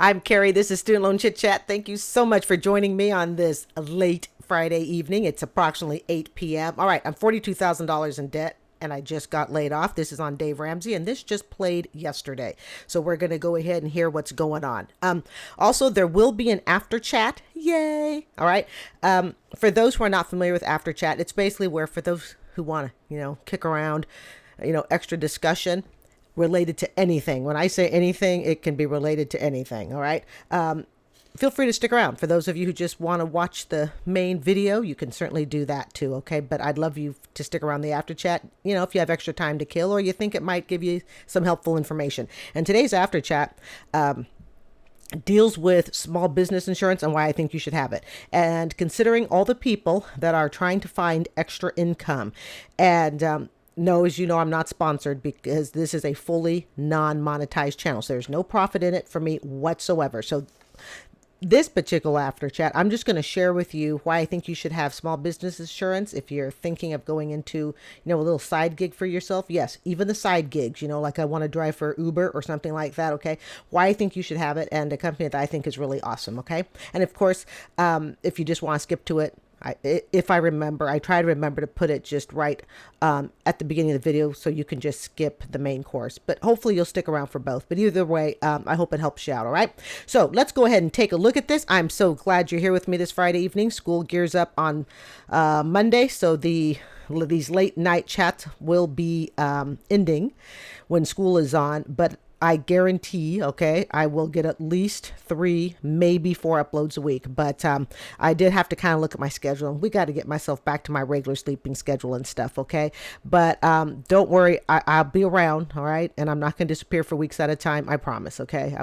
I'm Carrie. This is Student Loan Chit-Chat. Thank you so much for joining me on this late Friday evening. It's approximately 8 p.m. All right, I'm $42,000 in debt and I just got laid off. This is on Dave Ramsey, and this just played yesterday. So we're going to go ahead and hear what's going on. Also, there will be an after chat. Yay. All right. For those who are not familiar with after chat, it's basically where for those who want to, kick around, extra discussion related to anything. When I say anything, it can be related to anything. All right. Feel free to stick around. For those of you who just want to watch the main video, you can certainly do that too. Okay. But I'd love you to stick around the after chat, if you have extra time to kill or you think it might give you some helpful information. And today's after chat, deals with small business insurance and why I think you should have it. And considering all the people that are trying to find extra income. And no, as you know, I'm not sponsored because this is a fully non-monetized channel. So there's no profit in it for me whatsoever. So this particular after chat, I'm just going to share with you why I think you should have small business insurance if you're thinking of going into, a little side gig for yourself. Yes, even the side gigs, like I want to drive for Uber or something like that. Okay. Why I think you should have it, and a company that I think is really awesome. Okay. And of course, if you just want to skip to it, if I remember, I try to remember to put it just right at the beginning of the video so you can just skip the main course. But hopefully you'll stick around for both. But either way, I hope it helps you out. All right. So let's go ahead and take a look at this. I'm so glad you're here with me this Friday evening. School gears up on Monday. So these late night chats will be ending when school is on. But I guarantee, okay, I will get at least 3, maybe 4 uploads a week. But I did have to kind of look at my schedule. We got to get myself back to my regular sleeping schedule and stuff, okay? But don't worry, I'll be around, all right? And I'm not going to disappear for weeks at a time, I promise, okay?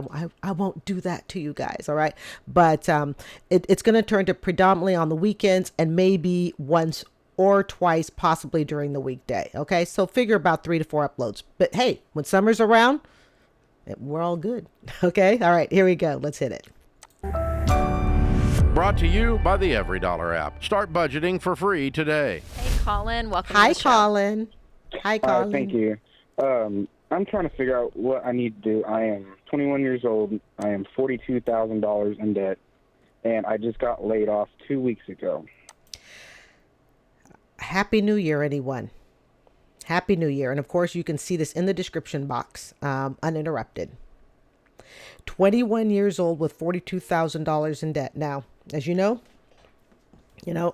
I won't do that to you guys, all right? But it's going to turn to predominantly on the weekends and maybe once or twice, possibly during the weekday, okay? So figure about 3 to 4 uploads. But hey, when summer's around, we're all good. Okay. All right. Here we go. Let's hit it. Brought to you by the EveryDollar app. Start budgeting for free today. Hey, Colin. Welcome Hi, to the show. Colin. Hi, Colin. Thank you. I'm trying to figure out what I need to do. I am 21 years old. I am $42,000 in debt, and I just got laid off 2 weeks ago. Happy New Year, anyone. Happy New Year. And of course, you can see this in the description box, uninterrupted. 21 years old with $42,000 in debt. Now, as you know,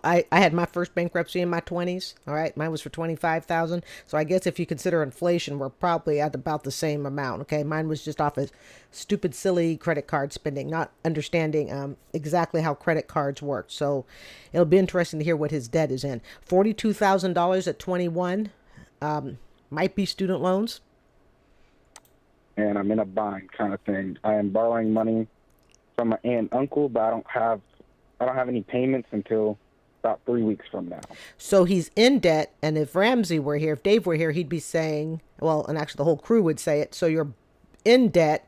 I had my first bankruptcy in my 20s. All right. Mine was for 25,000. So I guess if you consider inflation, we're probably at about the same amount. Okay. Mine was just off of stupid, silly credit card spending, not understanding exactly how credit cards work. So it'll be interesting to hear what his debt is in. $42,000 at 21. Might be student loans. And I'm in a bind kind of thing. I am borrowing money from my aunt and uncle, but I don't have any payments until about 3 weeks from now. So he's in debt, and if Ramsey were here, if Dave were here, he'd be saying, well, and actually the whole crew would say it, so you're in debt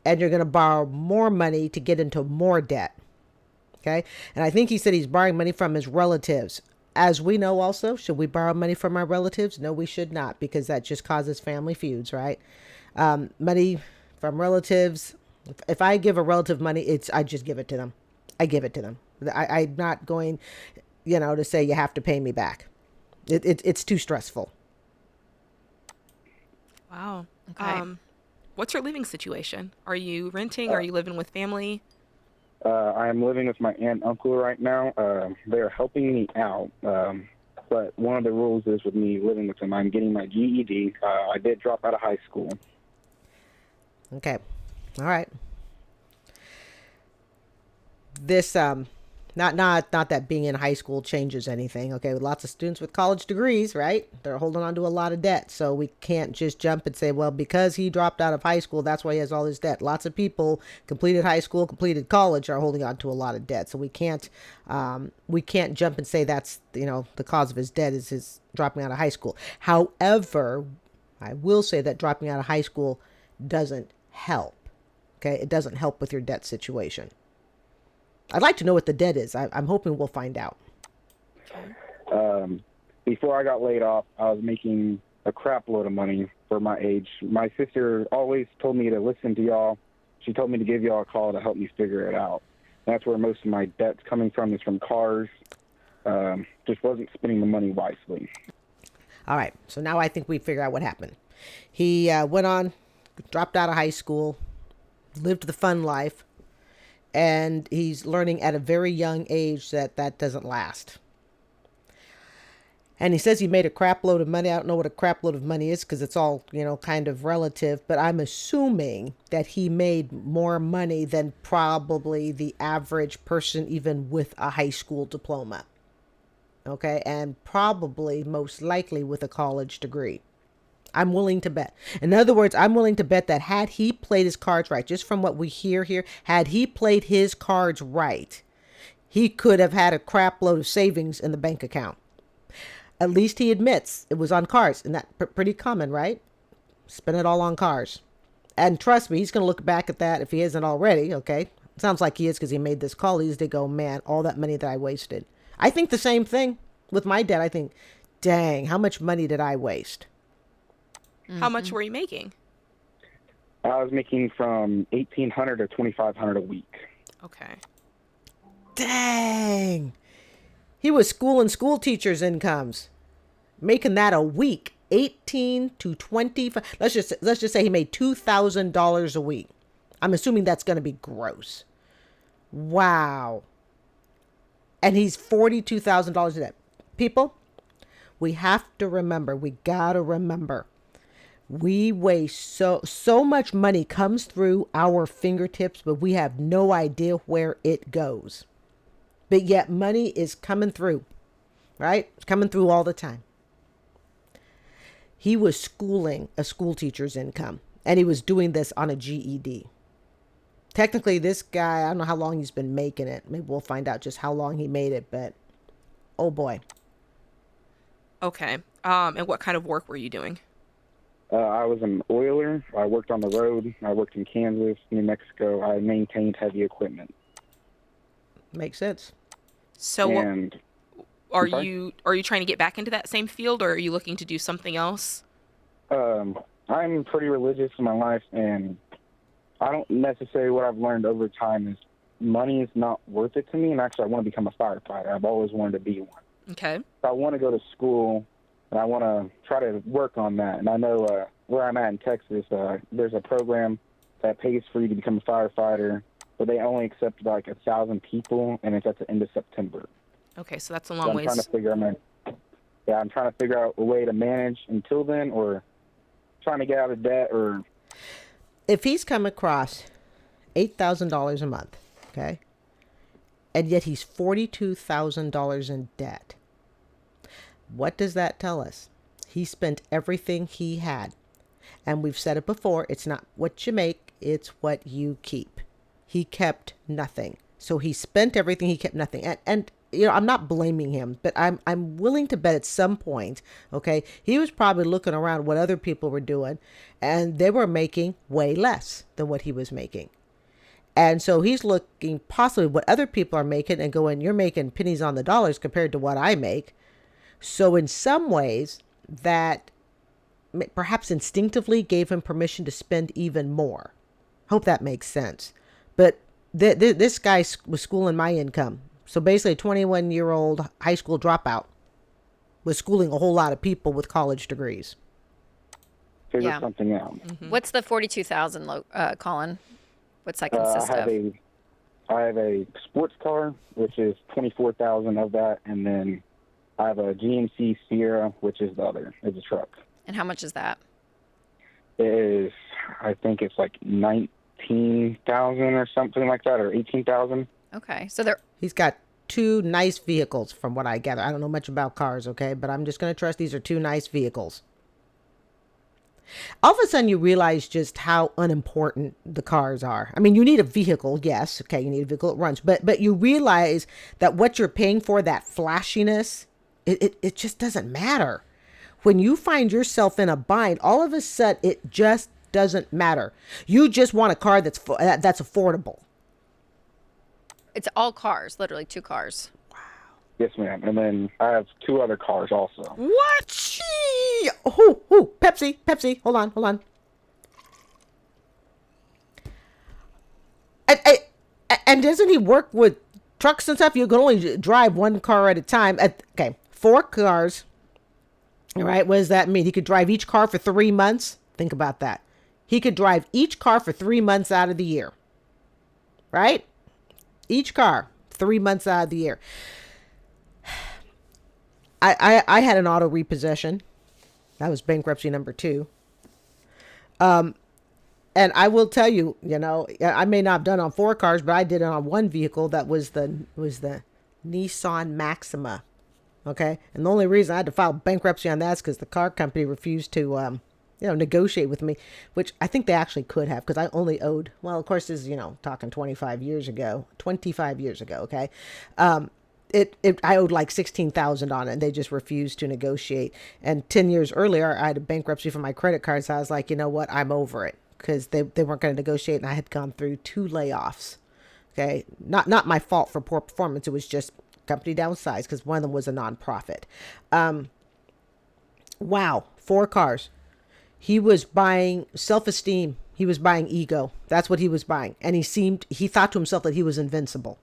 and you're going to borrow more money to get into more debt. Okay? And I think he said he's borrowing money from his relatives. As we know also, should we borrow money from our relatives? No, we should not, because that just causes family feuds, right? Money from relatives. If I give a relative money, I just give it to them. I give it to them. I'm not going, to say you have to pay me back. It's too stressful. Wow. Okay. What's your living situation? Are you renting? Are you living with family? I am living with my aunt and uncle right now. They're helping me out. But one of the rules is with me living with them, I'm getting my GED. I did drop out of high school. Okay. All right. This, not that being in high school changes anything. Okay. Lots of students with college degrees, right? They're holding on to a lot of debt. So we can't just jump and say, well, because he dropped out of high school, that's why he has all this debt. Lots of people completed high school, completed college are holding on to a lot of debt. So we can't jump and say that's, the cause of his debt is his dropping out of high school. However, I will say that dropping out of high school doesn't help. Okay. It doesn't help with your debt situation. I'd like to know what the debt is. I'm hoping we'll find out. Before I got laid off, I was making a crap load of money for my age. My sister always told me to listen to y'all. she told me to give y'all a call to help me figure it out. That's where most of my debt's coming from, is from cars. Just wasn't spending the money wisely. All right. So now I think we figure out what happened. He went on, dropped out of high school, lived the fun life, and he's learning at a very young age that that doesn't last. And he says he made a crap load of money. I don't know what a crap load of money is because it's all, kind of relative. But I'm assuming that he made more money than probably the average person, even with a high school diploma. Okay. And probably most likely with a college degree. I'm willing to bet. In other words, I'm willing to bet that had he played his cards right, just from what we hear here, had he played his cards right, he could have had a crap load of savings in the bank account. At least he admits it was on cars, and that's pretty common, right? Spend it all on cars. And trust me, he's going to look back at that if he isn't already, okay? Sounds like he is because he made this call. He's to go, man, all that money that I wasted. I think the same thing with my debt. I think, dang, how much money did I waste? How much were you making? I was making from $1,800 to $2,500 a week. Okay. Dang. He was schooling school teachers' incomes, making that a week, 18 to 25. Let's just say he made $2,000 a week. I'm assuming that's going to be gross. Wow. And he's $42,000 in debt. People, we have to remember, we got to remember, we waste so much money comes through our fingertips, but we have no idea where it goes. But yet money is coming through, right? It's coming through all the time. He was schooling a school teacher's income, and he was doing this on a GED. Technically, this guy, I don't know how long he's been making it. Maybe we'll find out just how long he made it, but oh boy. Okay. And what kind of work were you doing? I was an oiler. I worked on the road. I worked in Kansas, New Mexico. I maintained heavy equipment. Makes sense. So And are you trying to get back into that same field, or are you looking to do something else? I'm pretty religious in my life, and I don't necessarily, what I've learned over time is money is not worth it to me, and actually I want to become a firefighter. I've always wanted to be one. Okay. So I want to go to school, and I want to try to work on that. And I know where I'm at in Texas, there's a program that pays for you to become a firefighter, but they only accept like 1,000 people, and it's at the end of September. Okay, so that's a So long I'm ways. trying to figure out a way to manage until then, or trying to get out of debt, or If he's come across $8,000 a month, okay, and yet he's $42,000 in debt, what does that tell us? He spent everything he had. And we've said it before, it's not what you make, it's what you keep. He kept nothing. So he spent everything, he kept nothing. And I'm not blaming him, but I'm willing to bet at some point, okay, he was probably looking around what other people were doing, and they were making way less than what he was making. And so he's looking possibly what other people are making and going, you're making pennies on the dollars compared to what I make. So in some ways, that perhaps instinctively gave him permission to spend even more. Hope that makes sense. But this guy was schooling my income. So basically a 21-year-old high school dropout was schooling a whole lot of people with college degrees. figure something out. Mm-hmm. What's the 42,000, Colin? What's that consist of? I have a sports car, which is 24,000 of that, and then I have a GMC Sierra, which is the other. It's a truck. And how much is that? It is, I think it's like 19,000 or something like that, or 18,000. Okay, so he's got two nice vehicles, from what I gather. I don't know much about cars, okay, but I'm just going to trust these are two nice vehicles. All of a sudden, you realize just how unimportant the cars are. I mean, you need a vehicle, yes, okay, you need a vehicle that runs, but you realize that what you're paying for, that flashiness, it just doesn't matter. When you find yourself in a bind, all of a sudden, it just doesn't matter. You just want a car that's affordable. it's all cars, literally 2 cars. Yes, ma'am. And then I have 2 other cars also. What? Gee! Oh, Pepsi. Hold on. And doesn't he work with trucks and stuff? You can only drive one car at a time. Okay, 4 cars. All right, what does that mean? He could drive each car for 3 months. Think about that. He could drive each car for 3 months out of the year. Right? Each car, 3 months out of the year. I had an auto repossession. That was bankruptcy number 2. And I will tell you, I may not have done it on 4 cars, but I did it on one vehicle that was the Nissan Maxima. Okay. And the only reason I had to file bankruptcy on that is because the car company refused to, negotiate with me, which I think they actually could have, because I only owed, well, of course, this is, talking 25 years ago. Okay. I owed like $16,000 on it, and they just refused to negotiate. And 10 years earlier, I had a bankruptcy for my credit card. So I was like, you know what? I'm over it, because they weren't going to negotiate. And I had gone through 2 layoffs. Okay. Not my fault for poor performance. It was just company downsized, because one of them was a nonprofit. Wow. 4 cars. He was buying self-esteem. He was buying ego. That's what he was buying. And he thought to himself that he was invincible.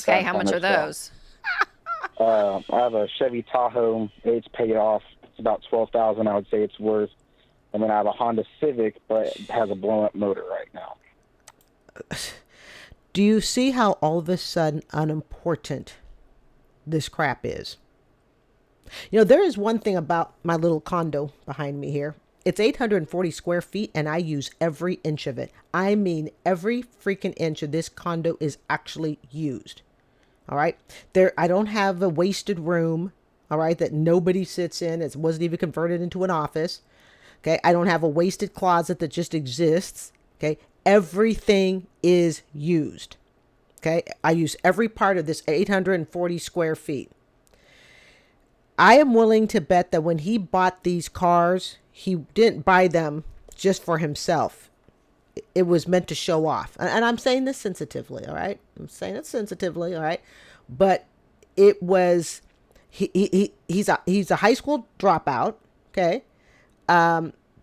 Okay, how much are those? I have a Chevy Tahoe. It's paid off. It's about $12,000. I would say it's worth. And then I have a Honda Civic, but it has a blown-up motor right now. Do you see how all of a sudden unimportant this crap is? There is one thing about my little condo behind me here. It's 840 square feet, and I use every inch of it. I mean, every freaking inch of this condo is actually used. All right. I don't have a wasted room. All right. That nobody sits in. It wasn't even converted into an office. Okay. I don't have a wasted closet that just exists. Okay. Everything is used. Okay. I use every part of this 840 square feet. I am willing to bet that when he bought these cars, he didn't buy them just for himself. It was meant to show off. And I'm saying this sensitively, all right? I'm saying it sensitively, all right? But it was, he's a high school dropout, okay?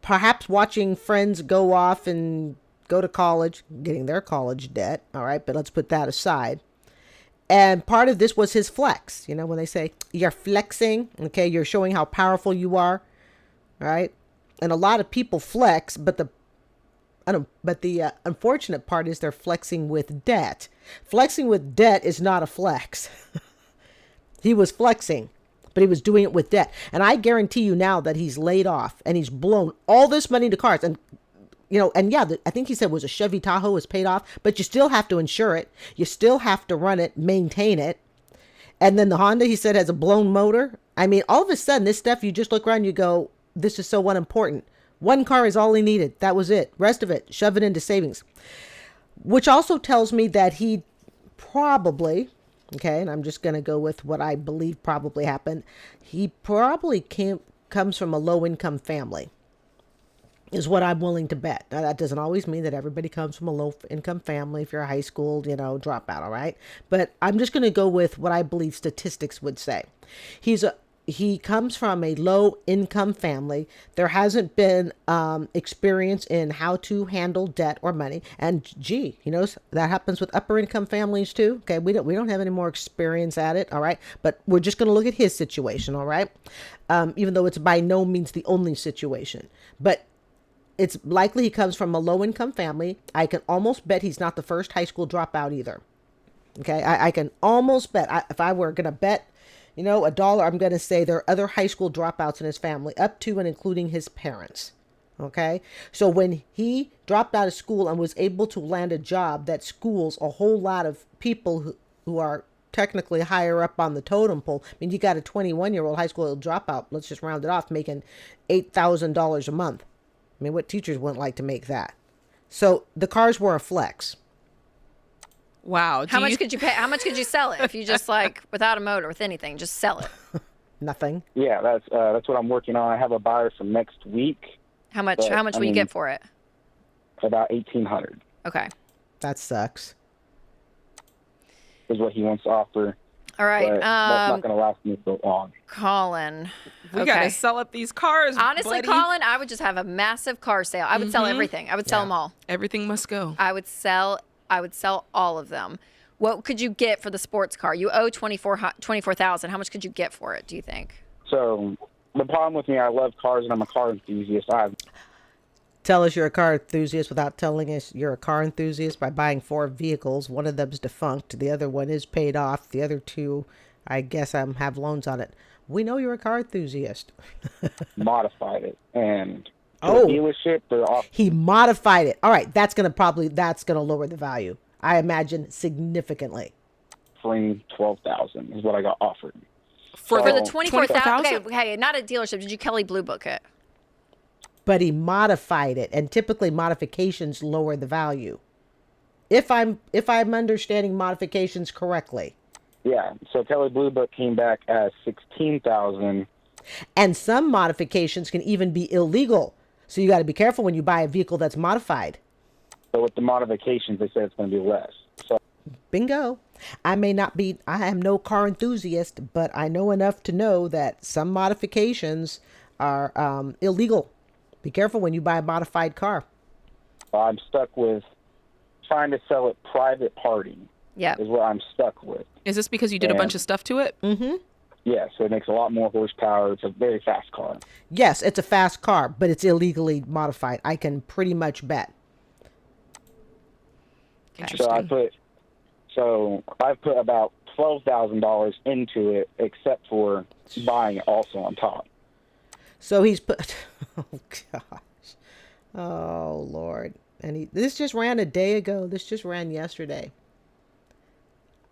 Perhaps watching friends go off and go to college, getting their college debt, all right? But let's put that aside. And part of this was his flex. When they say you're flexing, okay, you're showing how powerful you are, right? And a lot of people flex, but the unfortunate part is they're flexing with debt. Flexing with debt is not a flex. He was flexing, but he was doing it with debt. And I guarantee you now that he's laid off and he's blown all this money into cars. And I think he said it was a Chevy Tahoe is paid off, but you still have to insure it. You still have to run it, maintain it. And then the Honda, he said, has a blown motor. I mean, all of a sudden, this stuff, you just look around, you go, this is so unimportant. 1 car is all he needed. That was it. Rest of it, shove it into savings. Which also tells me that he probably, okay, and I'm just going to go with what I believe probably happened. He probably comes from a low-income family. Is what I'm willing to bet. Now, that doesn't always mean that everybody comes from a low-income family if you're a high school, dropout, all right? But I'm just going to go with what I believe statistics would say. He comes from a low-income family. There hasn't been experience in how to handle debt or money. And that happens with upper-income families too. Okay, we don't have any more experience at it, all right? But we're just going to look at his situation, all right? Even though it's by no means the only situation. But it's likely he comes from a low-income family. I can almost bet he's not the first high school dropout either. Okay, I can almost bet. If I were going to bet, $1, I'm going to say there are other high school dropouts in his family, up to and including his parents. Okay, so when he dropped out of school and was able to land a job that schools a whole lot of people who are technically higher up on the totem pole. I mean, you got a 21-year-old high school dropout, let's just round it off, making $8,000 a month. I mean, what teachers wouldn't like to make that? So the cars were a flex. Wow. How much could you pay? How much could you sell it if you just without a motor, with anything, just sell it? Nothing. Yeah, that's what I'm working on. I have a buyer for next week. How much will you get for it? About $1,800. Okay. That sucks. Is what he wants to offer. All right. But that's not going to last me so long. Colin. We Okay. gotta sell up these cars. Honestly, buddy. Colin, I would just have a massive car sale. I would sell everything. I would sell them all. Everything must go. I would sell all of them. What could you get for the sports car? You owe $24,000. How much could you get for it, do you think? So the problem with me, I love cars and I'm a car enthusiast. Tell us you're a car enthusiast without telling us you're a car enthusiast by buying 4 vehicles. One of them's defunct. The other one is paid off. The other 2, I guess, have loans on it. We know you're a car enthusiast. modified it. And to Oh. the dealership, they're off. He modified it. All right, that's gonna lower the value, I imagine, significantly. Offering $12,000 is what I got offered. For For the the 24,000. Okay, not a dealership. Did you Kelly Blue Book it? But he modified it, and typically modifications lower the value. If I'm understanding modifications correctly. Yeah, so Kelly Blue Book came back as $16,000. And some modifications can even be illegal. So you got to be careful when you buy a vehicle that's modified. But with the modifications, they said it's going to be less. So Bingo. I am no car enthusiast, but I know enough to know that some modifications are illegal. Be careful when you buy a modified car. I'm stuck with trying to sell it private party. Yeah. Is what I'm stuck with. Is this because you did a bunch of stuff to it? Yeah, so it makes a lot more horsepower. It's a very fast car. Yes, it's a fast car, but it's illegally modified. I can pretty much bet. Interesting. So I've put about $12,000 into it, except for buying it also on top. So he's put, oh gosh, oh Lord. And this just ran a day ago. This just ran yesterday.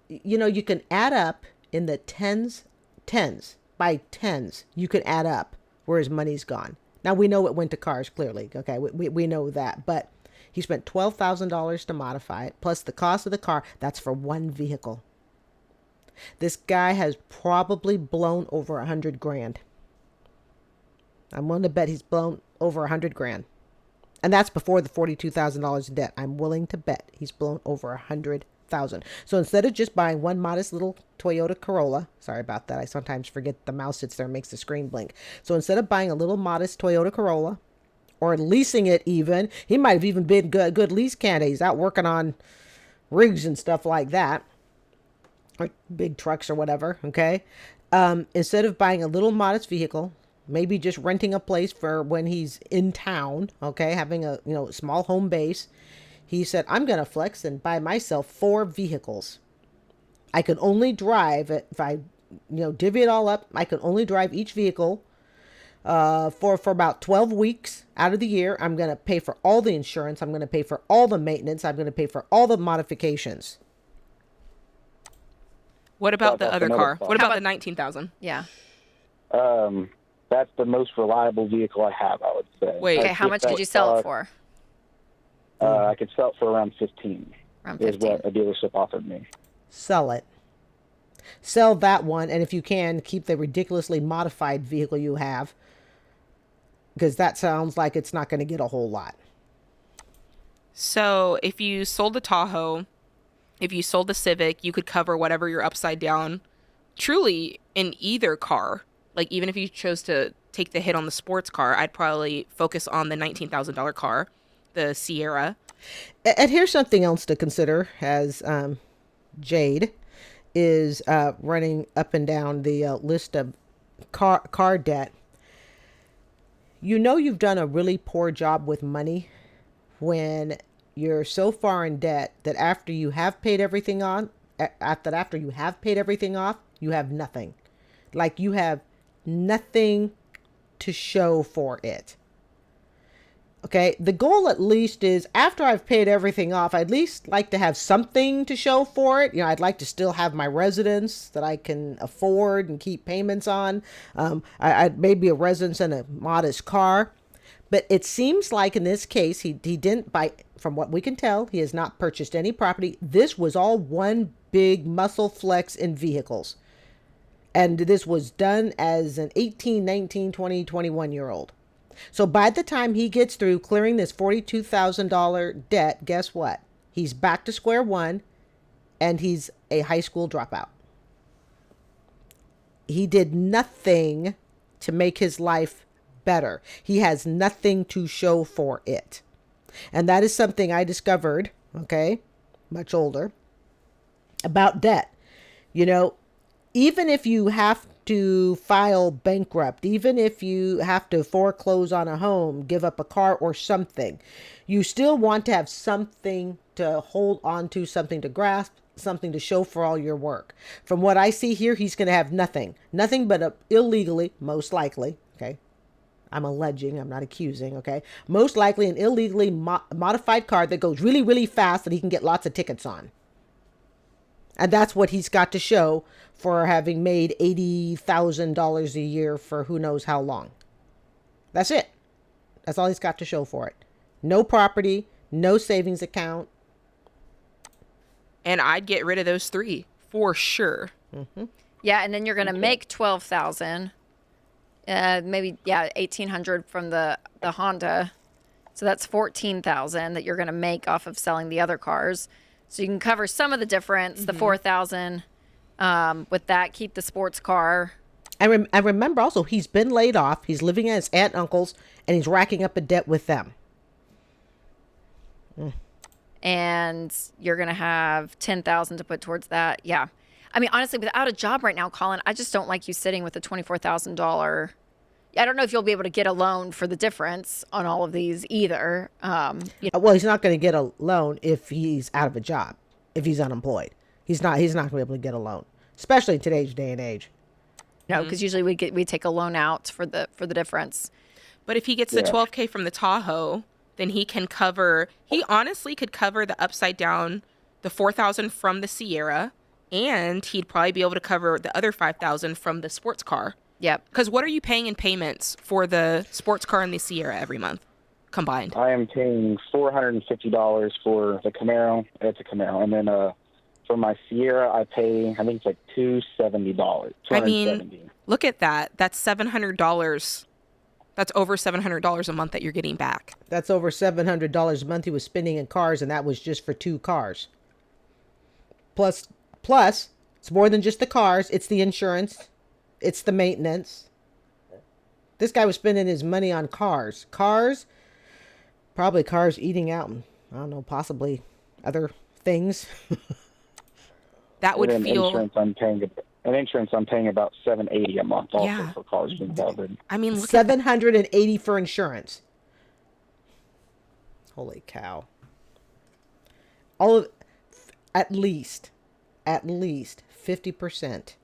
You know, you can add up in the tens, by tens, you can add up where his money's gone. Now we know it went to cars, clearly. Okay, we know that, but he spent $12,000 to modify it, plus the cost of the car. That's for one vehicle. This guy has probably blown over $100,000. I'm willing to bet he's blown over $100,000. And that's before the $42,000 in debt. I'm willing to bet he's blown over $100,000. So instead of just buying one modest little Toyota Corolla, sorry about that, I sometimes forget the mouse sits there and makes the screen blink. So instead of buying a little modest Toyota Corolla, or leasing it even, he might have even been good lease candidate. He's out working on rigs and stuff like that, or big trucks or whatever, okay? Instead of buying a little modest vehicle, maybe just renting a place for when he's in town, okay, having a small home base, he said, I'm going to flex and buy myself 4 vehicles. I can only drive, if I divvy it all up, I can only drive each vehicle for about 12 weeks out of the year. I'm going to pay for all the insurance. I'm going to pay for all the maintenance. I'm going to pay for all the modifications. What about the other car? thought. What about the 19,000? Yeah. That's the most reliable vehicle I have, I would say. Wait. Okay, how much could you sell it for? I could sell it for around 15. Around Is 15. what a dealership offered me. Sell it. Sell that one, and if you can, keep the ridiculously modified vehicle you have, because that sounds like it's not going to get a whole lot. So if you sold the Tahoe, if you sold the Civic, you could cover whatever you're upside down truly in either car. Like even if you chose to take the hit on the sports car, I'd probably focus on the $19,000 car, the Sierra. And here's something else to consider as Jade is running up and down the list of car debt. You've done a really poor job with money when you're so far in debt that after you have paid everything off, you have nothing. Like you have nothing to show for it. Okay, the goal at least is after I've paid everything off, I'd at least like to have something to show for it. I'd like to still have my residence that I can afford and keep payments on. I'd maybe a residence and a modest car. But it seems like in this case, he didn't buy, from what we can tell, he has not purchased any property. This was all one big muscle flex in vehicles. And this was done as an 18, 19, 20, 21-year-old. So by the time he gets through clearing this $42,000 debt, guess what? He's back to square one, and he's a high school dropout. he did nothing to make his life better. He has nothing to show for it. And that is something I discovered, okay, much older, about debt. You know, even if you have to file bankrupt, even if you have to foreclose on a home, give up a car or something, you still want to have something to hold on to, something to grasp, something to show for all your work. From what I see here, he's going to have nothing but illegally, most likely, okay? I'm alleging, I'm not accusing, okay? Most likely an illegally modified car that goes really, really fast that he can get lots of tickets on. And that's what he's got to show for having made $80,000 a year for who knows how long. That's it. That's all he's got to show for it. No property, no savings account. And I'd get rid of those 3 for sure. Mm-hmm. Yeah, and then you're going to make 12,000. Maybe 1,800 from the Honda. So that's 14,000 that you're going to make off of selling the other cars. So you can cover some of the difference, the 4,000 with that, keep the sports car. I remember also he's been laid off. He's living at his aunt and uncle's and he's racking up a debt with them. And you're going to have 10,000 to put towards that. Yeah. I mean, honestly, without a job right now, Colin, I just don't like you sitting with a $24,000. I don't know if you'll be able to get a loan for the difference on all of these either. Well, he's not going to get a loan if he's out of a job, if he's unemployed. He's not going to be able to get a loan, especially in today's day and age. No, because usually we take a loan out for the difference. But if he gets the $12K from the Tahoe, then he honestly could cover the upside down, the $4,000 from the Sierra, and he'd probably be able to cover the other $5,000 from the sports car. Yep. Because what are you paying in payments for the sports car and the Sierra every month combined? I am paying $450 for the Camaro. It's a Camaro. And then for my Sierra, I pay, I think it's like $270. I mean, look at that. That's $700. That's over $700 a month that you're getting back. That's over $700 a month he was spending in cars, and that was just for 2 cars. Plus, it's more than just the cars. It's the insurance. It's the maintenance. This guy was spending his money on cars. Probably cars eating out. I don't know, possibly other things. That would feel... Insurance, I'm paying about $780 a month also for cars being covered. I mean, look $780 for insurance. Holy cow. At least 50%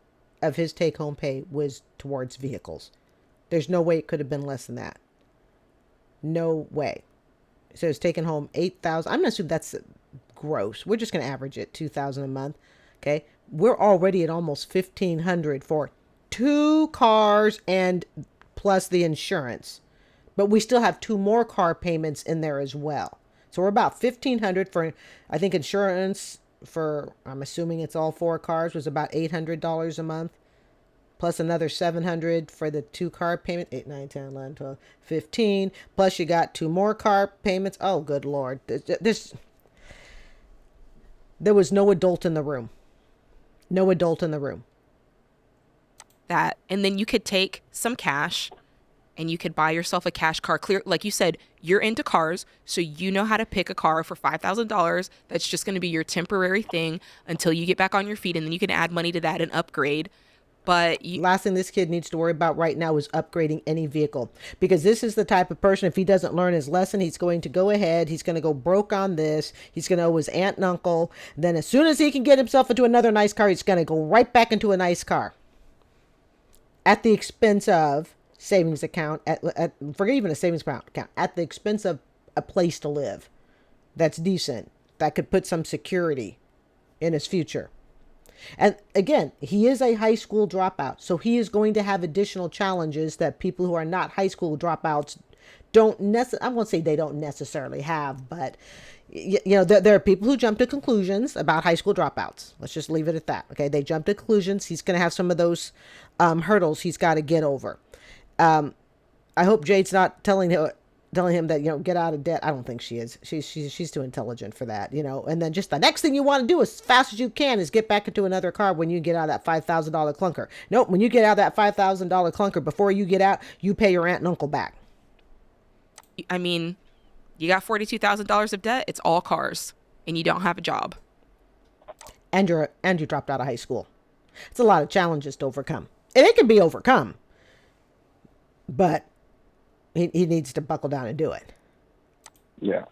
of his take-home pay was towards vehicles. There's no way it could have been less than that. No way. So it's taking home $8,000. I'm going to assume that's gross. We're just going to average it $2,000 a month. Okay. We're already at almost $1,500 for 2 cars and plus the insurance. But we still have 2 more car payments in there as well. So we're about $1,500 for, I think insurance for, I'm assuming it's all 4 cars, was about $800 a month. Plus another $700 for the 2 car payment. 8, 9, 10, 11, 12, 15. Plus you got 2 more car payments. Oh, good Lord. There was no adult in the room. No adult in the room. that. And then you could take some cash and you could buy yourself a cash car. Clear, like you said, you're into cars, so you know how to pick a car for $5,000. That's just going to be your temporary thing until you get back on your feet, and then you can add money to that and upgrade. But last thing this kid needs to worry about right now is upgrading any vehicle, because this is the type of person, if he doesn't learn his lesson, he's going to go ahead, he's going to go broke on this, he's going to owe his aunt and uncle. Then as soon as he can get himself into another nice car, he's going to go right back into a nice car at the expense of savings account, forget even a savings account, at the expense of a place to live that's decent, that could put some security in his future. And again, he is a high school dropout, so he is going to have additional challenges that people who are not high school dropouts don't necessarily, I won't say they don't necessarily have, but you know, there are people who jump to conclusions about high school dropouts. Let's just leave it at that. Okay. They jump to conclusions. He's going to have some of those hurdles he's got to get over. I hope Jade's not telling him, telling him that, get out of debt. I don't think she is. She's too intelligent for that, and then just the next thing you want to do as fast as you can is get back into another car when you get out of that $5,000 clunker. Nope. When you get out of that $5,000 clunker, before you get out, you pay your aunt and uncle back. I mean, you got $42,000 of debt. It's all cars, and you don't have a job. And you dropped out of high school. It's a lot of challenges to overcome, and it can be overcome, but he needs to buckle down and do it. Yeah.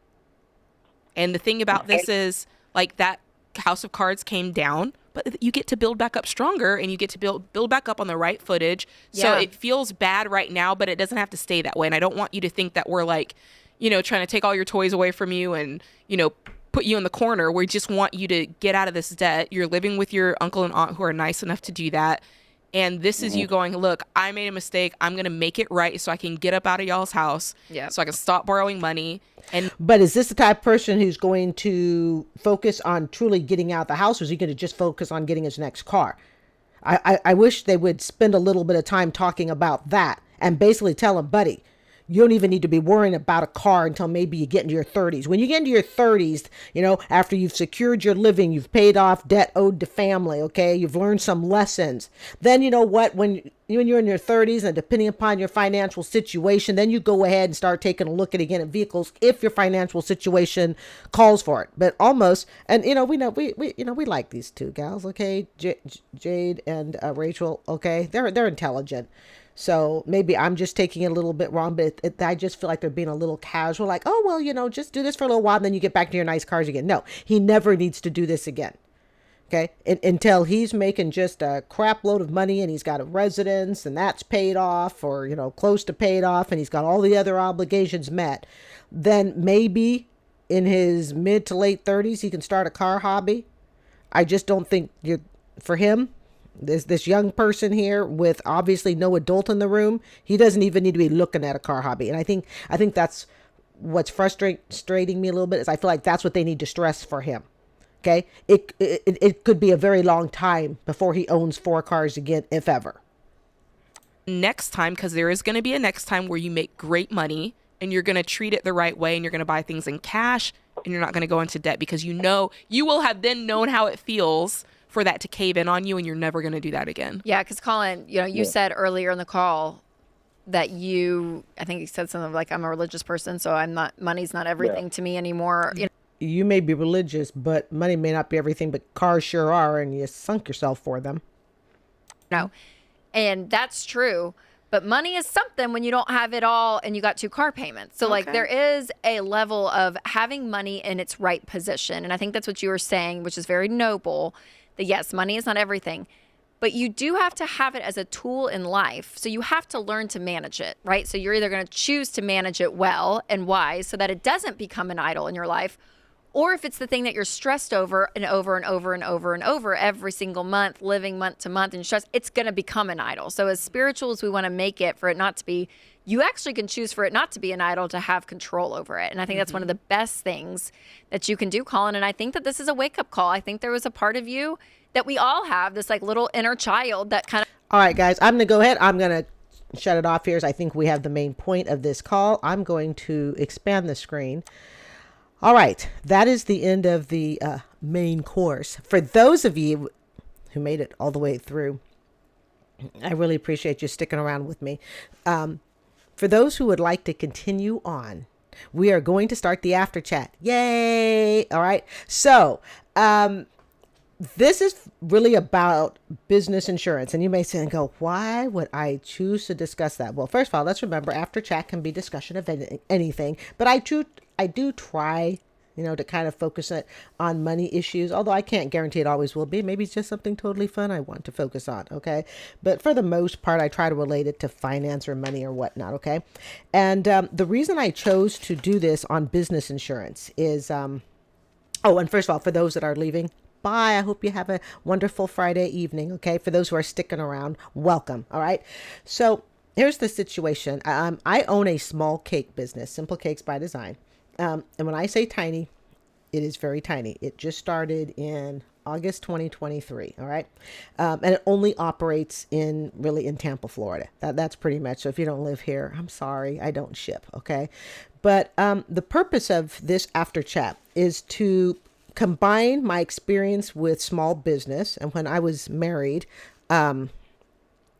And the thing about this is, like, that house of cards came down, but you get to build back up stronger, and you get to build back up on the right footage. So it feels bad right now, but it doesn't have to stay that way. And I don't want you to think that we're like, trying to take all your toys away from you and, put you in the corner. We just want you to get out of this debt. You're living with your uncle and aunt who are nice enough to do that. And this is you going, look, I made a mistake. I'm going to make it right so I can get up out of y'all's house. Yeah. So I can stop borrowing money. But is this the type of person who's going to focus on truly getting out of the house, or is he going to just focus on getting his next car? I wish they would spend a little bit of time talking about that and basically tell him, buddy, you don't even need to be worrying about a car until maybe you get into your 30s. When you get into your 30s, after you've secured your living, you've paid off debt owed to family, okay? You've learned some lessons. Then you know what? When you're in your 30s and depending upon your financial situation, then you go ahead and start taking a look at vehicles if your financial situation calls for it. But almost, and we know we like these two gals, okay? Jade and Rachel, okay? They're intelligent. So maybe I'm just taking it a little bit wrong, but I just feel like they're being a little casual, like, oh, well, just do this for a little while, and then you get back to your nice cars again. No, he never needs to do this again. Okay. Until he's making just a crap load of money and he's got a residence and that's paid off, or, close to paid off, and he's got all the other obligations met, then maybe in his mid to late 30s, he can start a car hobby. I just don't think for him, this young person here with obviously no adult in the room, he doesn't even need to be looking at a car hobby. And I think that's what's frustrating me a little bit, is I feel like that's what they need to stress for him. Okay. It could be a very long time before he owns 4 cars again, if ever. Next time, because there is going to be a next time where you make great money and you're going to treat it the right way, and you're going to buy things in cash, and you're not going to go into debt, because you will have then known how it feels for that to cave in on you, and you're never going to do that again. Yeah, because Colin, you said earlier in the call that I think you said something like, I'm a religious person, so money's not everything to me anymore. You may be religious, but money may not be everything, but cars sure are, and you sunk yourself for them. No, and that's true. But money is something when you don't have it all and you got 2 car payments. So like there is a level of having money in its right position. And I think that's what you were saying, which is very noble, that yes, money is not everything, but you do have to have it as a tool in life. So you have to learn to manage it, right? So you're either going to choose to manage it well and wise so that it doesn't become an idol in your life, or if it's the thing that you're stressed over and over and over and over and over every single month, living month to month, and you're stressed, it's going to become an idol. So as spiritual as we want to make it for it not to be, you actually can choose for it not to be an idol, to have control over it. And I think that's one of the best things that you can do, Colin. And I think that this is a wake-up call. I think there was a part of you that we all have, this like little inner child that kind of... All right, guys, I'm going to go ahead. I'm going to shut it off here, as I think we have the main point of this call. I'm going to expand the screen. All right, that is the end of the main course. For those of you who made it all the way through, I really appreciate you sticking around with me. For those who would like to continue on, we are going to start the after chat. Yay! All right, so this is really about business insurance. And you may say and go, why would I choose to discuss that? Well, first of all, let's remember, after chat can be discussion of anything, but I do try, to kind of focus it on money issues, although I can't guarantee it always will be. Maybe it's just something totally fun I want to focus on. Okay. But for the most part, I try to relate it to finance or money or whatnot. Okay. And the reason I chose to do this on business insurance is, and first of all, for those that are leaving, bye. I hope you have a wonderful Friday evening. Okay. For those who are sticking around, welcome. All right. So here's the situation. I own a small cake business, Simple Cakes by Design. And when I say tiny, it is very tiny. It just started in August 2023. All right. And it only operates in Tampa, Florida. That's pretty much. So if you don't live here, I'm sorry, I don't ship. Okay. But the purpose of this after chat is to combine my experience with small business. And when I was married,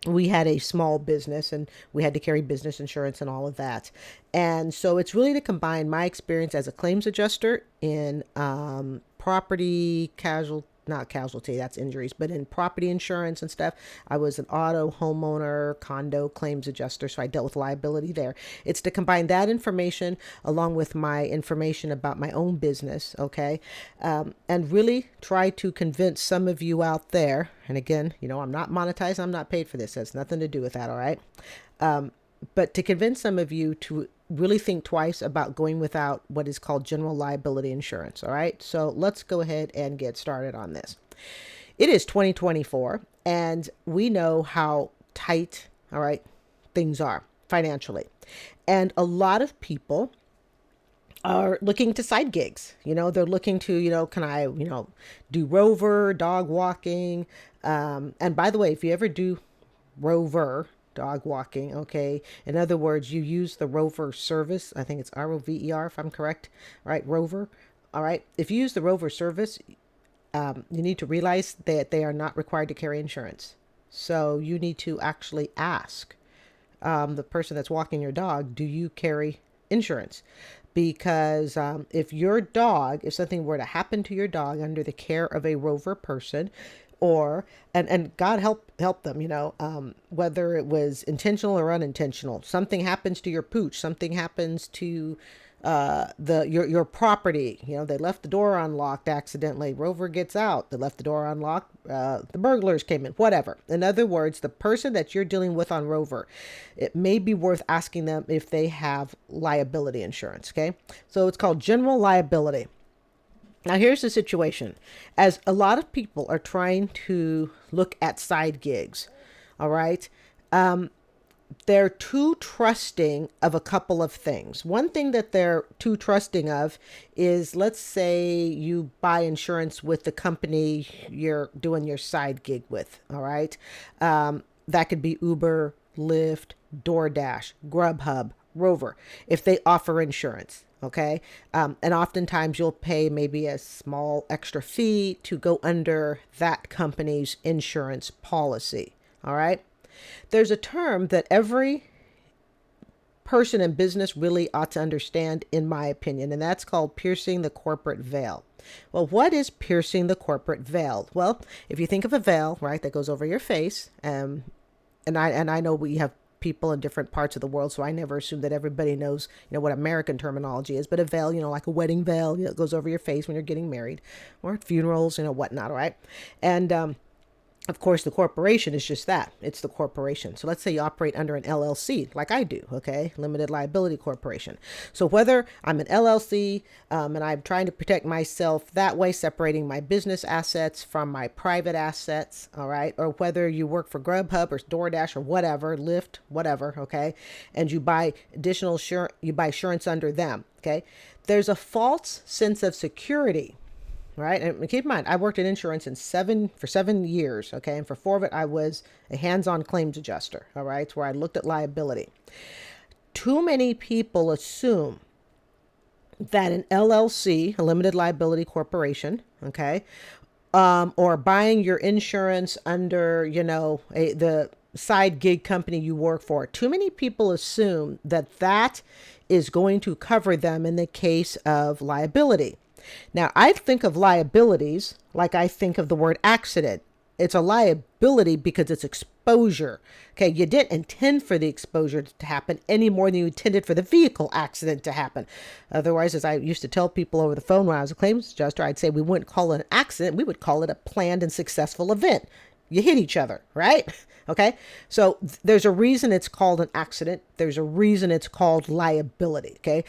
we had a small business and we had to carry business insurance and all of that. And so it's really to combine my experience as a claims adjuster in property casualty, not casualty, that's injuries, but in property insurance and stuff. I was an auto, homeowner, condo claims adjuster, so I dealt with liability there. It's to combine that information along with my information about my own business, okay? And really try to convince some of you out there, and again, I'm not monetized, I'm not paid for this, it has nothing to do with that, all right? But to convince some of you to really think twice about going without what is called general liability insurance. All right. So let's go ahead and get started on this. It is 2024 and we know how tight, all right, things are financially. And a lot of people are looking to side gigs. They're looking to, can I, do rover, dog walking. And by the way, if you ever do rover, dog walking, okay, in other words, you use the rover service. I think it's ROVER if I'm correct, right? Rover. All right. If you use the rover service, you need to realize that they are not required to carry insurance. So you need to actually ask the person that's walking your dog, do you carry insurance? Because if something were to happen to your dog under the care of a rover person, or and God help them, whether it was intentional or unintentional, something happens to your pooch, something happens to your property, they left the door unlocked accidentally, rover gets out, they left the door unlocked, the burglars came in, whatever. In other words, the person that you're dealing with on rover, it may be worth asking them if they have liability insurance. Okay, so it's called general liability. Now, here's the situation. As a lot of people are trying to look at side gigs, all right, they're too trusting of a couple of things. One thing that they're too trusting of is, let's say you buy insurance with the company you're doing your side gig with, all right? That could be Uber, Lyft, DoorDash, Grubhub, Rover, if they offer insurance. Okay. And oftentimes you'll pay maybe a small extra fee to go under that company's insurance policy. All right. There's a term that every person in business really ought to understand, in my opinion, and that's called piercing the corporate veil. Well, what is piercing the corporate veil? Well, if you think of a veil, right, that goes over your face, and I know we have people in different parts of the world, so I never assume that everybody knows, what American terminology is, but a veil, like a wedding veil, it goes over your face when you're getting married or at funerals, whatnot, all right? And of course, the corporation is just that. It's the corporation. So let's say you operate under an LLC, like I do, okay? Limited Liability Corporation. So whether I'm an LLC and I'm trying to protect myself that way, separating my business assets from my private assets, all right? Or whether you work for Grubhub or DoorDash or whatever, Lyft, whatever, okay? And you buy insurance under them, okay? There's a false sense of security. Right. And keep in mind, I worked in insurance for 7 years. Okay. And for 4 of it, I was a hands-on claims adjuster. All right. It's where I looked at liability. Too many people assume that an LLC, a limited liability corporation, okay, or buying your insurance under, the side gig company you work for. Too many people assume that is going to cover them in the case of liability. Now, I think of liabilities like I think of the word accident. It's a liability because it's exposure. Okay, you didn't intend for the exposure to happen any more than you intended for the vehicle accident to happen. Otherwise, as I used to tell people over the phone when I was a claims adjuster, I'd say we wouldn't call it an accident. We would call it a planned and successful event. You hit each other, right? Okay, so there's a reason it's called an accident. There's a reason it's called liability, okay?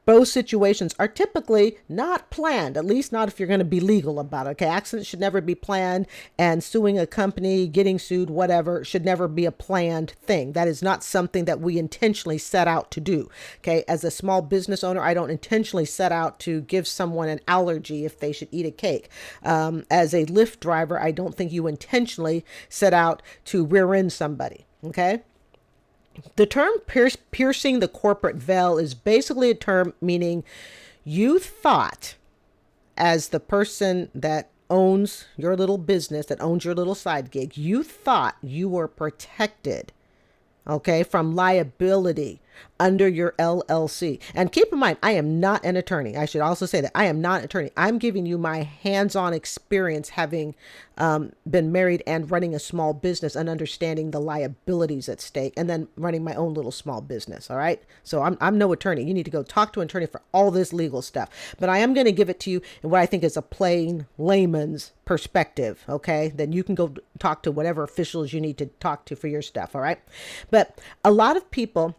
Both situations are typically not planned, at least not if you're going to be legal about it. Okay, accidents should never be planned, and suing a company, getting sued, whatever, should never be a planned thing. That is not something that we intentionally set out to do. Okay, as a small business owner, I don't intentionally set out to give someone an allergy if they should eat a cake. As a Lyft driver, I don't think you intentionally set out to rear end somebody. Okay. The term piercing the corporate veil is basically a term meaning you thought, as the person that owns your little business, that owns your little side gig, you thought you were protected, okay, from liability under your LLC. And keep in mind, I am not an attorney. I should also say that I am not an attorney. I'm giving you my hands-on experience, having been married and running a small business and understanding the liabilities at stake, and then running my own little small business. All right. So I'm no attorney. You need to go talk to an attorney for all this legal stuff. But I am going to give it to you in what I think is a plain layman's perspective. Okay. Then you can go talk to whatever officials you need to talk to for your stuff. All right. But a lot of people,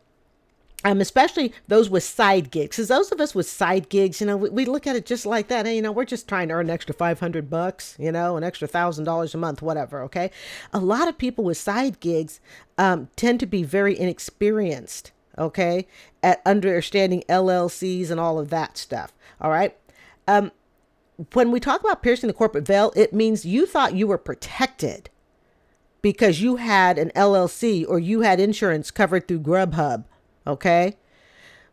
especially those with side gigs, because those of us with side gigs, we look at it just like that. Hey, we're just trying to earn an extra $500, an extra $1,000 a month, whatever. Okay. A lot of people with side gigs tend to be very inexperienced. Okay. At understanding LLCs and all of that stuff. All right. When we talk about piercing the corporate veil, it means you thought you were protected because you had an LLC or you had insurance covered through Grubhub. Okay.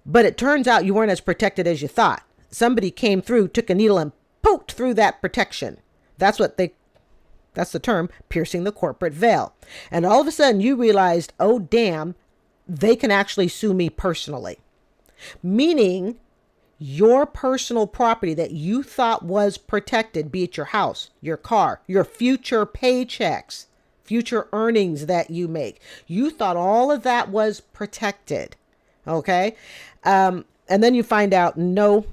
But it turns out you weren't as protected as you thought. Somebody came through, took a needle and poked through that protection. That's the term, piercing the corporate veil. And all of a sudden you realized, oh, damn, they can actually sue me personally. Meaning your personal property that you thought was protected, be it your house, your car, your future paychecks, future earnings that you make. You thought all of that was protected. Okay. And then you find out, no,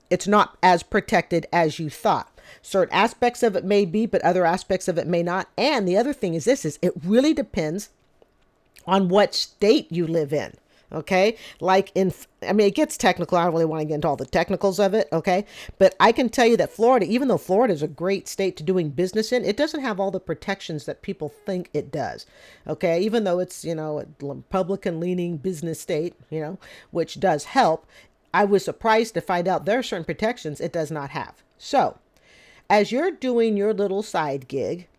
it's not as protected as you thought. Certain aspects of it may be, but other aspects of it may not. And the other thing is it really depends on what state you live in. Okay. It gets technical. I don't really want to get into all the technicals of it. Okay. But I can tell you that Florida, even though Florida is a great state to doing business in, it doesn't have all the protections that people think it does. Okay. Even though it's, a Republican leaning business state, which does help. I was surprised to find out there are certain protections it does not have. So as you're doing your little side gig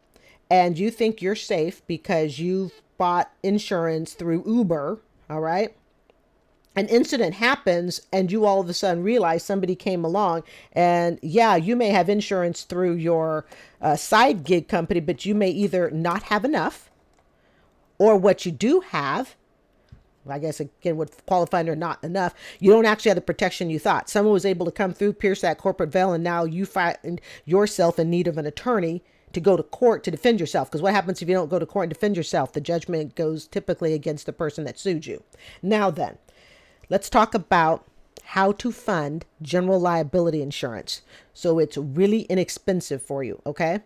and you think you're safe because you've bought insurance through Uber, all right, an incident happens and you all of a sudden realize somebody came along and you may have insurance through your side gig company, but you may either not have enough, or what you do have, I guess again would qualify under not enough. You don't actually have the protection you thought. Someone was able to come through, pierce that corporate veil, and now you find yourself in need of an attorney to go to court to defend yourself. Because what happens if you don't go to court and defend yourself? The judgment goes typically against the person that sued you. Now then, let's talk about how to fund general liability insurance so it's really inexpensive for you. Okay.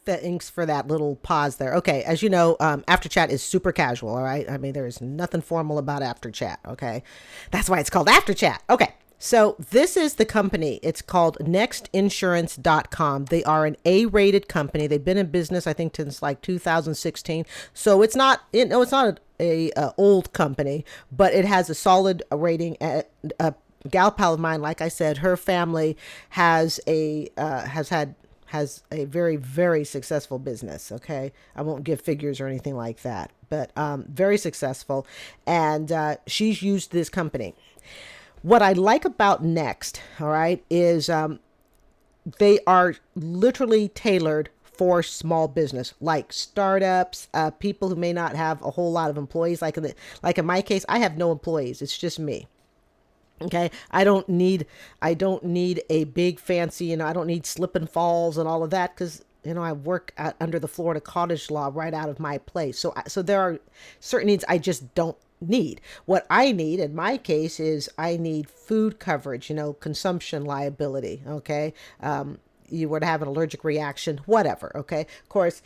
Thanks for that little pause there. Okay. As you know, After Chat is super casual. All right. There's nothing formal about After Chat. Okay. That's why it's called After Chat. Okay. So this is the company. It's called nextinsurance.com. They are an A-rated company. They've been in business, I think, since like 2016. So it's not, it's not a old company, but it has a solid rating. A gal pal of mine, like I said, her family has a very, very successful business. Okay. I won't give figures or anything like that, but very successful. And she's used this company. What I like about Next, all right, is they are literally tailored for small business, like startups, people who may not have a whole lot of employees. Like in my case, I have no employees. It's just me. Okay. I don't need a big fancy, I don't need slip and falls and all of that. Cause I work under the Florida cottage law right out of my place. So there are certain needs I just don't need. What I need in my case is I need food coverage, consumption liability. Okay. You were to have an allergic reaction, whatever. Okay. Of course,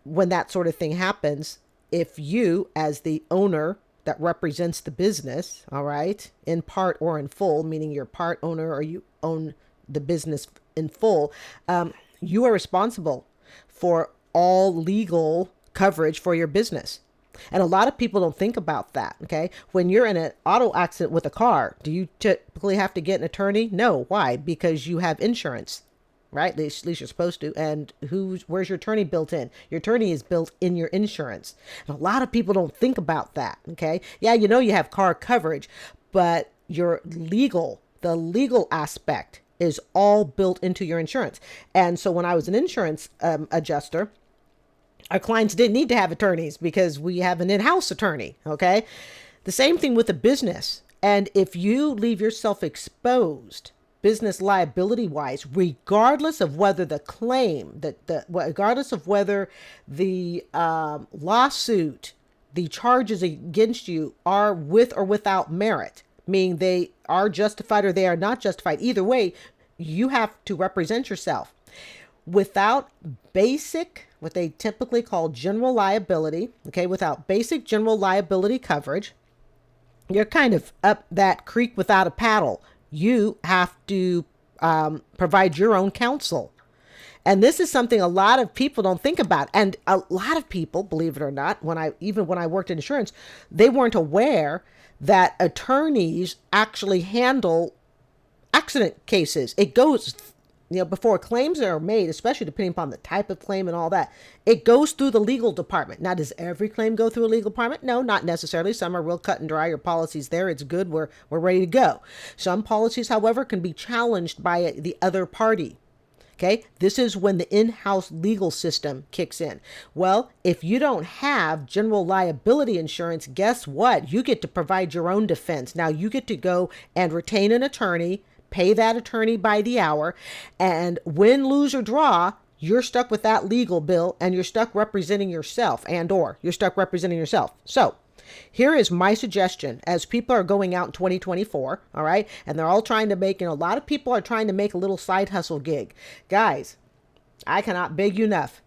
when that sort of thing happens, if you as the owner that represents the business, all right, in part or in full, meaning you're part owner or you own the business in full, you are responsible for all legal coverage for your business. And a lot of people don't think about that. Okay. When you're in an auto accident with a car, do you typically have to get an attorney? No. Why? Because you have insurance. right? At least you're supposed to. And where's your attorney built in? Your attorney is built in your insurance. And a lot of people don't think about that. Okay. Yeah. You have car coverage, but the legal aspect is all built into your insurance. And so when I was an insurance adjuster, our clients didn't need to have attorneys because we have an in-house attorney. Okay. The same thing with a business. And if you leave yourself exposed business liability wise, regardless of whether the claim regardless of whether the lawsuit, the charges against you are with or without merit, meaning they are justified or they are not justified, either way, you have to represent yourself. Without basic, what they typically call general liability, okay, without basic general liability coverage, you're kind of up that creek without a paddle. You have to provide your own counsel. And this is something a lot of people don't think about. And a lot of people, believe it or not, when I worked in insurance, they weren't aware that attorneys actually handle accident cases. It goes, before claims are made, especially depending upon the type of claim and all that, it goes through the legal department. Now, does every claim go through a legal department? No, not necessarily. Some are real cut and dry. Your policy's there. It's good. We're ready to go. Some policies, however, can be challenged by the other party. Okay, this is when the in-house legal system kicks in. Well, if you don't have general liability insurance, guess what? You get to provide your own defense. Now, you get to go and retain an attorney, pay that attorney by the hour, and win, lose, or draw, you're stuck with that legal bill and you're stuck representing yourself or you're stuck representing yourself. So here is my suggestion as people are going out in 2024. All right. And they're all trying to make, a lot of people are trying to make a little side hustle gig. Guys, I cannot beg you enough.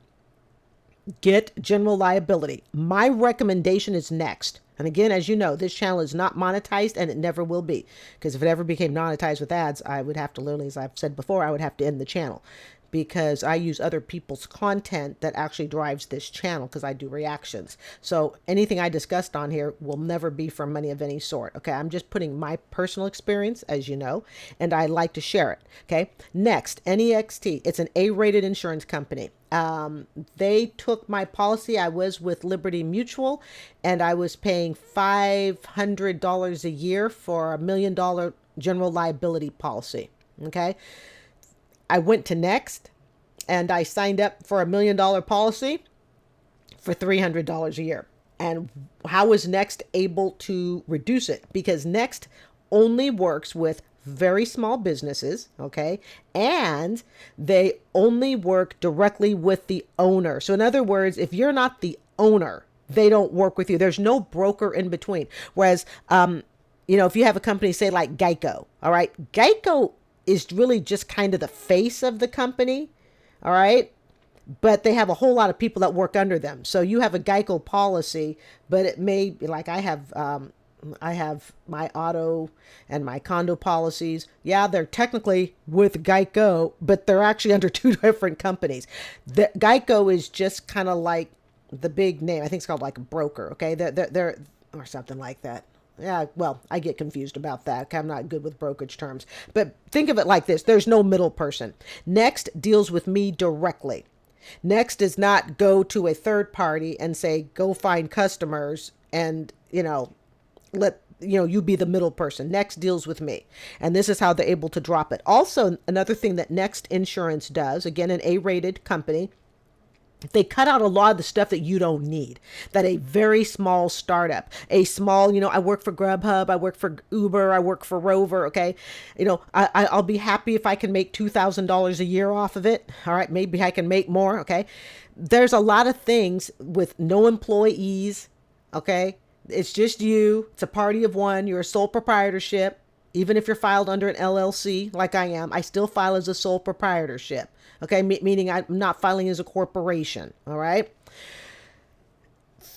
Get general liability. My recommendation is Next. And again, as you know, this channel is not monetized and it never will be. Because if it ever became monetized with ads, I would have to literally, as I've said before, I would have to end the channel. Because I use other people's content that actually drives this channel because I do reactions. So anything I discussed on here will never be from money of any sort. Okay, I'm just putting my personal experience, as you know, and I like to share it. Okay, Next, NEXT. It's an A-rated insurance company. They took my policy. I was with Liberty Mutual and I was paying $500 a year for $1 million general liability policy. Okay. I went to Next and I signed up for $1 million policy for $300 a year. And how was Next able to reduce it? Because Next only works with very small businesses, okay? And they only work directly with the owner. So in other words, if you're not the owner, they don't work with you. There's no broker in between. Whereas, if you have a company, say like Geico, all right? Geico is really just kind of the face of the company, all right? But they have a whole lot of people that work under them. So you have a Geico policy, but it may be like I have my auto and my condo policies. Yeah, they're technically with Geico, but they're actually under two different companies. The Geico is just kind of like the big name. I think it's called like a broker, okay? They're or something like that. Yeah, well, I get confused about that. I'm not good with brokerage terms. But think of it like this. There's no middle person. Next deals with me directly. Next does not go to a third party and say, go find customers and, let you be the middle person. Next deals with me. And this is how they're able to drop it. Also, another thing that Next Insurance does, again, an A-rated company, they cut out a lot of the stuff that you don't need, that a very small startup, I work for Grubhub, I work for Uber, I work for Rover. Okay. I'll be happy if I can make $2,000 a year off of it. All right. Maybe I can make more. Okay. There's a lot of things with no employees. Okay. It's just you. It's a party of one. You're a sole proprietorship. Even if you're filed under an LLC, like I am, I still file as a sole proprietorship. Okay, meaning I'm not filing as a corporation. All right.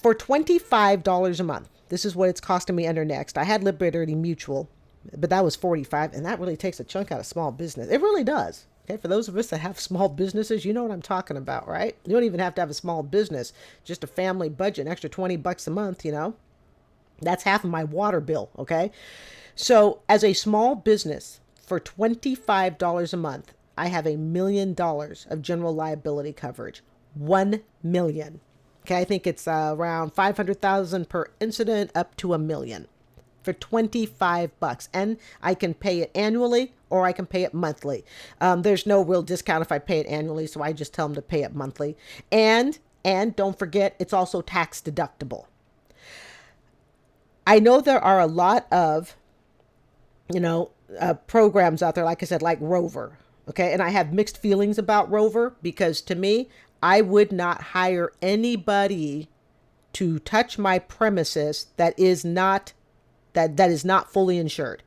For $25 a month, this is what it's costing me under Next. I had Liberty Mutual, but that was $45, and that really takes a chunk out of small business. It really does. Okay, for those of us that have small businesses, you know what I'm talking about, right? You don't even have to have a small business, just a family budget, an extra $20 a month. That's half of my water bill. Okay, so as a small business for $25 a month, I have $1 million of general liability coverage. 1 million. Okay, I think it's around 500,000 per incident, up to $1 million for $25. And I can pay it annually or I can pay it monthly. There's no real discount if I pay it annually, so I just tell them to pay it monthly. And don't forget, it's also tax deductible. I know there are a lot of, programs out there, like I said, like Rover. Okay. And I have mixed feelings about Rover because to me, I would not hire anybody to touch my premises that is not fully insured.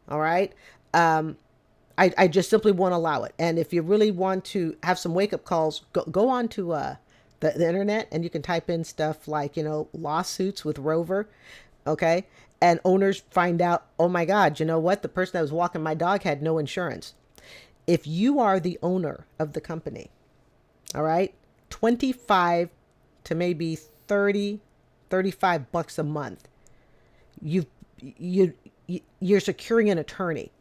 All right. I just simply won't allow it. And if you really want to have some wake up calls, go on to the internet and you can type in stuff like, lawsuits with Rover. Okay. And owners find out, oh my God, you know what? The person that was walking my dog had no insurance. If you are the owner of the company, all right, 25 to maybe 30, $35 a month, you're securing an attorney.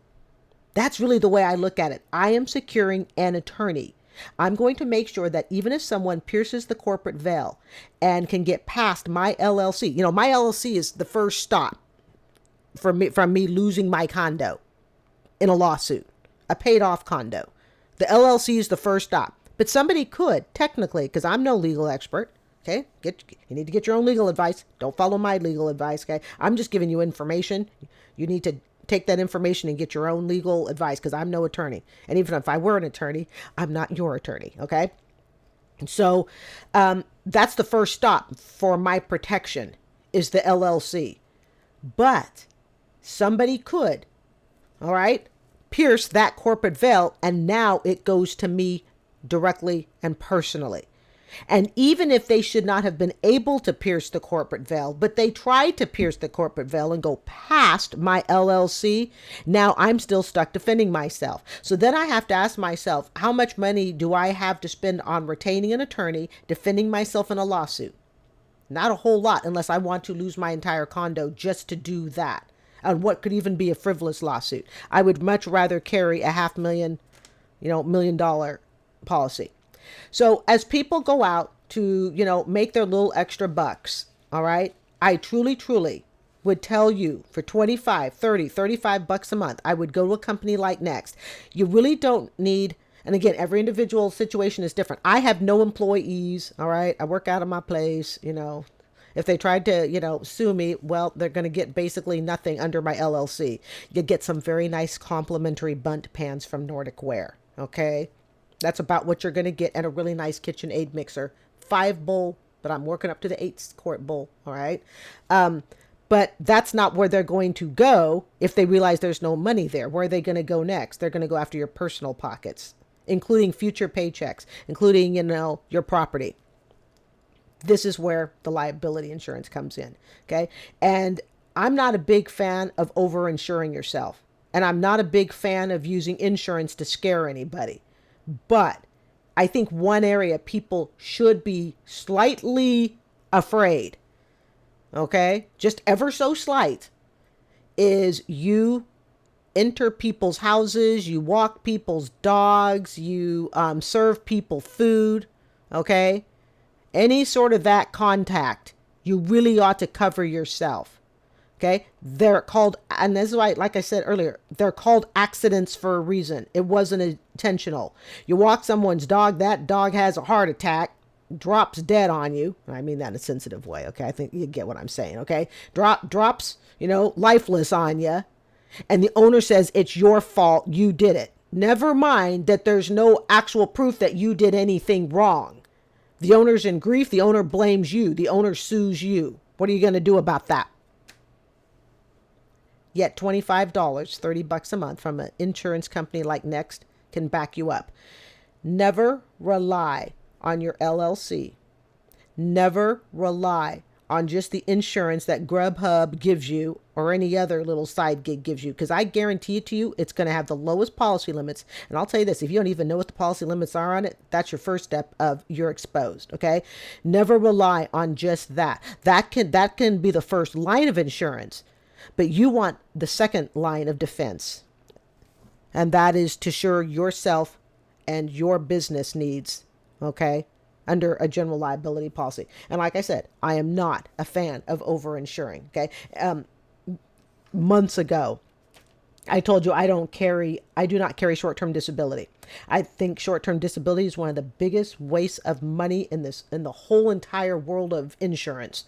That's really the way I look at it. I am securing an attorney. I'm going to make sure that even if someone pierces the corporate veil and can get past my LLC, my LLC is the first stop from me losing my condo in a lawsuit, a paid off condo. The LLC is the first stop, but somebody could technically, because I'm no legal expert. Okay. You need to get your own legal advice. Don't follow my legal advice. Okay. I'm just giving you information. You need to take that information and get your own legal advice because I'm no attorney. And even if I were an attorney, I'm not your attorney. Okay. And so that's the first stop for my protection is the LLC. But somebody could, all right, pierce that corporate veil. And now it goes to me directly and personally. And even if they should not have been able to pierce the corporate veil, but they tried to pierce the corporate veil and go past my LLC, now I'm still stuck defending myself. So then I have to ask myself, how much money do I have to spend on retaining an attorney, defending myself in a lawsuit? Not a whole lot, unless I want to lose my entire condo just to do that. And what could even be a frivolous lawsuit? I would much rather carry a $500,000, $1 million policy. So as people go out to, make their little extra bucks, all right, I truly would tell you for 25, 30, $35 a month, I would go to a company like Next. You really don't need, and again, every individual situation is different. I have no employees, all right. I work out of my place, If they tried to, sue me, well, they're going to get basically nothing under my LLC. You get some very nice complimentary bunt pans from Nordic Ware, okay? That's about what you're going to get, and a really nice KitchenAid mixer. 5-bowl, but I'm working up to the 8-quart bowl. All right. But that's not where they're going to go if they realize there's no money there. Where are they going to go next? They're going to go after your personal pockets, including future paychecks, including, your property. This is where the liability insurance comes in. Okay. And I'm not a big fan of over-insuring yourself. And I'm not a big fan of using insurance to scare anybody. But I think one area people should be slightly afraid, okay, just ever so slight, is you enter people's houses, you walk people's dogs, you serve people food, okay? Any sort of that contact, you really ought to cover yourself. Okay, they're called, and this is why, like I said earlier, they're called accidents for a reason. It wasn't intentional. You walk someone's dog, that dog has a heart attack, drops dead on you. I mean that in a sensitive way, okay? I think you get what I'm saying, okay? Drops, lifeless on you, and the owner says it's your fault, you did it. Never mind that there's no actual proof that you did anything wrong. The owner's in grief, the owner blames you, the owner sues you. What are you going to do about that? Yet $25, $30 a month from an insurance company like Next can back you up. Never rely on your LLC. Never rely on just the insurance that Grubhub gives you or any other little side gig gives you. Because I guarantee it to you, it's going to have the lowest policy limits. And I'll tell you this, if you don't even know what the policy limits are on it, that's your first step of you're exposed. Okay. Never rely on just that. That can be the first line of insurance. But you want the second line of defense, and that is to insure yourself and your business needs, okay, under a general liability policy. And like I said, I am not a fan of overinsuring, okay? Months ago, I told you I do not carry short-term disability. I think short-term disability is one of the biggest wastes of money in the whole entire world of insurance.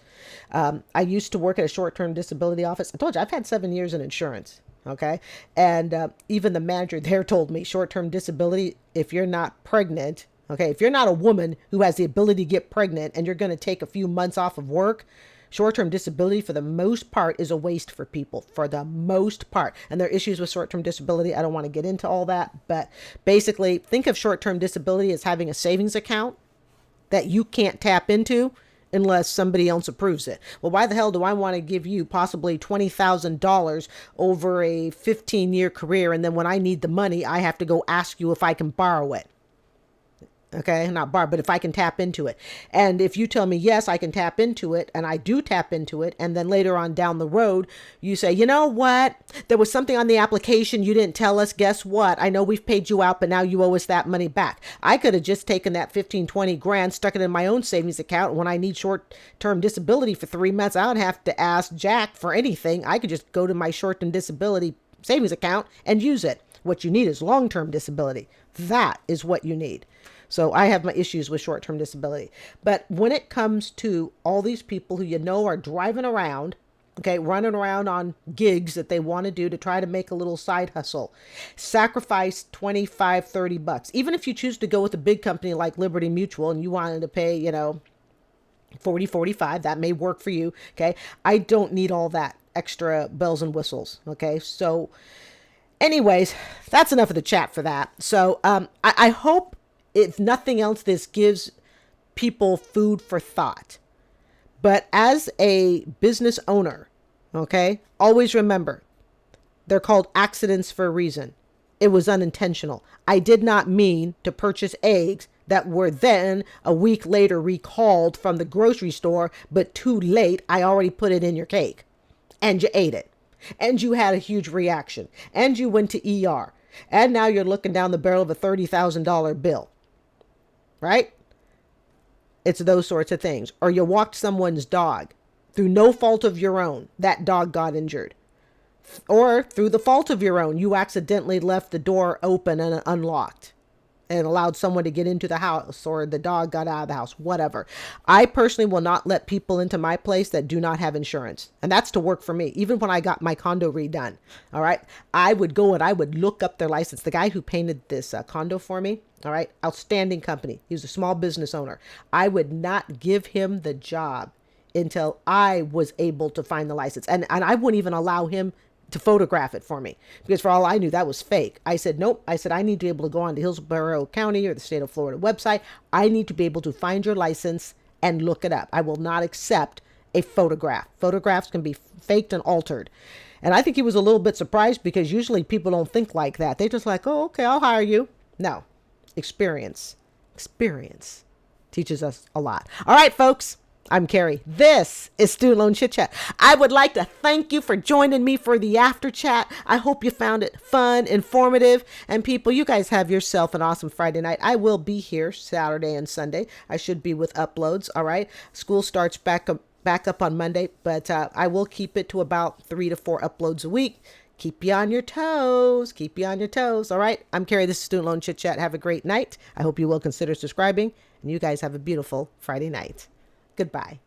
I used to work at a short-term disability office. I told you I've had 7 years in insurance. Okay. And even the manager there told me short-term disability, if you're not pregnant, okay, if you're not a woman who has the ability to get pregnant and you're going to take a few months off of work, short-term disability for the most part is a waste for people, for the most part. And there are issues with short-term disability. I don't want to get into all that, but basically think of short-term disability as having a savings account that you can't tap into unless somebody else approves it. Well, why the hell do I want to give you possibly $20,000 over a 15-year career, and then when I need the money, I have to go ask you if I can borrow it? Okay, not borrow, but if I can tap into it. And if you tell me, yes, I can tap into it, and I do tap into it, and then later on down the road, you say, you know what? There was something on the application you didn't tell us. Guess what? I know we've paid you out, but now you owe us that money back. I could have just taken that 15, 20 grand, stuck it in my own savings account. When I need short-term disability for 3 months, I don't have to ask Jack for anything. I could just go to my short-term disability savings account and use it. What you need is long-term disability. That is what you need. So I have my issues with short-term disability. But when it comes to all these people who are driving around, okay, running around on gigs that they want to do to try to make a little side hustle, sacrifice 25, 30 bucks. Even if you choose to go with a big company like Liberty Mutual and you wanted to pay, 40, 45, that may work for you. Okay. I don't need all that extra bells and whistles. Okay. So anyways, that's enough of the chat for that. So I hope, if nothing else, this gives people food for thought. But as a business owner, okay, always remember, they're called accidents for a reason. It was unintentional. I did not mean to purchase eggs that were then a week later recalled from the grocery store, but too late, I already put it in your cake. And you ate it. And you had a huge reaction. And you went to ER. And now you're looking down the barrel of a $30,000 bill. Right? It's those sorts of things. Or you walked someone's dog through no fault of your own. That dog got injured. Or through the fault of your own, you accidentally left the door open and unlocked and allowed someone to get into the house, or the dog got out of the house, whatever. I personally will not let people into my place that do not have insurance. And that's to work for me. Even when I got my condo redone, all right, I would go and I would look up their license. The guy who painted this condo for me, all right, outstanding company. He was a small business owner. I would not give him the job until I was able to find the license. And I wouldn't even allow him to photograph it for me, because for all I knew, that was fake. I said, nope. I said, I need to be able to go on to Hillsborough County or the state of Florida website. I need to be able to find your license and look it up. I will not accept a photograph. Photographs can be faked and altered. And I think he was a little bit surprised, because usually people don't think like that. They just like, oh, okay, I'll hire you. No, experience teaches us a lot. All right, folks. I'm Carrie. This is Student Loan Chit-Chat. I would like to thank you for joining me for the after chat. I hope you found it fun, informative, and people, you guys have yourself an awesome Friday night. I will be here Saturday and Sunday. I should be with uploads. All right. School starts back up on Monday, but I will keep it to about 3 to 4 uploads a week. Keep you on your toes. All right. I'm Carrie. This is Student Loan Chit-Chat. Have a great night. I hope you will consider subscribing, and you guys have a beautiful Friday night. Goodbye.